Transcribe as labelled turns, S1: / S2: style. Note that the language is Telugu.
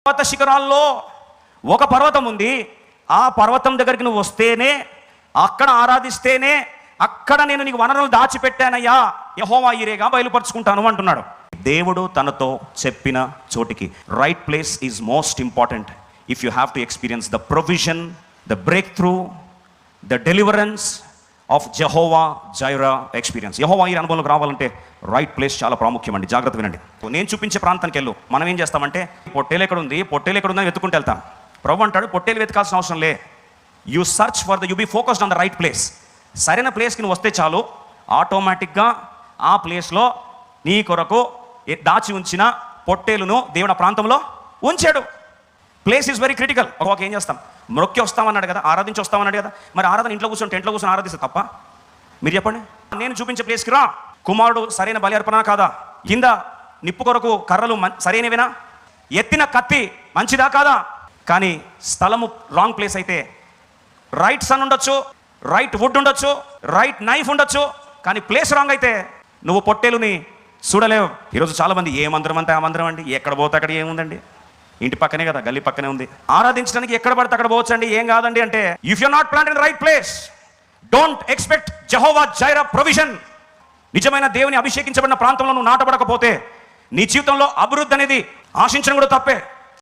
S1: పర్వత శిఖరాల్లో ఒక పర్వతం ఉంది. ఆ పర్వతం దగ్గరికి నువ్వు వస్తేనే, అక్కడ ఆరాధిస్తేనే, అక్కడ నేను నీకు వనరులు దాచిపెట్టానయ్యా, యెహోవా ఈరేగా బయలుపరుచుకుంటాను అంటున్నాడు. దేవుడు తనతో చెప్పిన చోటికి right place is most important if you have to experience the provision, the breakthrough, the deliverance of Jehovah Jireh experience. యెహోవా ఈరే అనుభవంలోకి రావాలంటే రైట్ ప్లేస్ చాలా ప్రాముఖ్యం అండి. జాగ్రత్త వినండి. నేను చూపించే ప్రాంతానికి వెళ్ళు. మనం ఏం చేస్తామంటే పొట్టేలు ఎక్కడ ఉంది, పొట్టేలు ఎక్కడ ఉందని వెతుకుంటూ వెళ్తాం. ప్రభు అంటాడు పొట్టేలు వెతకాల్సిన అవసరం లే. You search for you be focused on the right place. సరైన ప్లేస్కి నువ్వు వస్తే చాలు, ఆటోమేటిక్గా ఆ ప్లేస్లో నీ కొరకు దాచి ఉంచిన పొట్టేలును దేవుడు ఆ ప్రాంతంలో ఉంచాడు. Place is very critical. ఒక ఏం చేస్తాం, మొక్కి వస్తామన్నాడు కదా, ఆరాధించి వస్తామన్నాడు కదా, మరి ఆరాధన ఇంట్లో కూర్చొని టెంట్లో కూర్చొని ఆరాధిస్తే తప్ప? మీరు చెప్పండి. నేను చూపించే ప్లేస్కి రా. కుమారుడు సరైన బలి అర్పణ కాదా? కింద నిప్పు కొరకు కర్రలు సరైనవేనా? ఎత్తిన కత్తి మంచిదా కాదా? కానీ స్థలము రాంగ్ ప్లేస్ అయితే రైట్ సన్ ఉండొచ్చు, రైట్ వుడ్ ఉండొచ్చు, రైట్ నైఫ్ ఉండొచ్చు, కానీ ప్లేస్ రాంగ్ అయితే నువ్వు పొట్టేలుని చూడలేవు. ఈరోజు చాలామంది ఏ మందిరం అంతే ఆ మందిరం అండి, ఎక్కడ పోతే అక్కడ ఏముందండి, ఇంటి పక్కనే కదా, గల్లీ పక్కనే ఉంది, ఆరాధించడానికి ఎక్కడ పడితే అక్కడ పోవచ్చండి, ఏం కాదండి అంటే, if you not planted in right place, don't expect Jehovah Jaira provision. నిజమైన దేవుని అభిషేకించబడిన ప్రాంతంలో నువ్వు నాటబడకపోతే నీ జీవితంలో అభివృద్ధి అనేది ఆశించడం కూడా తప్పే.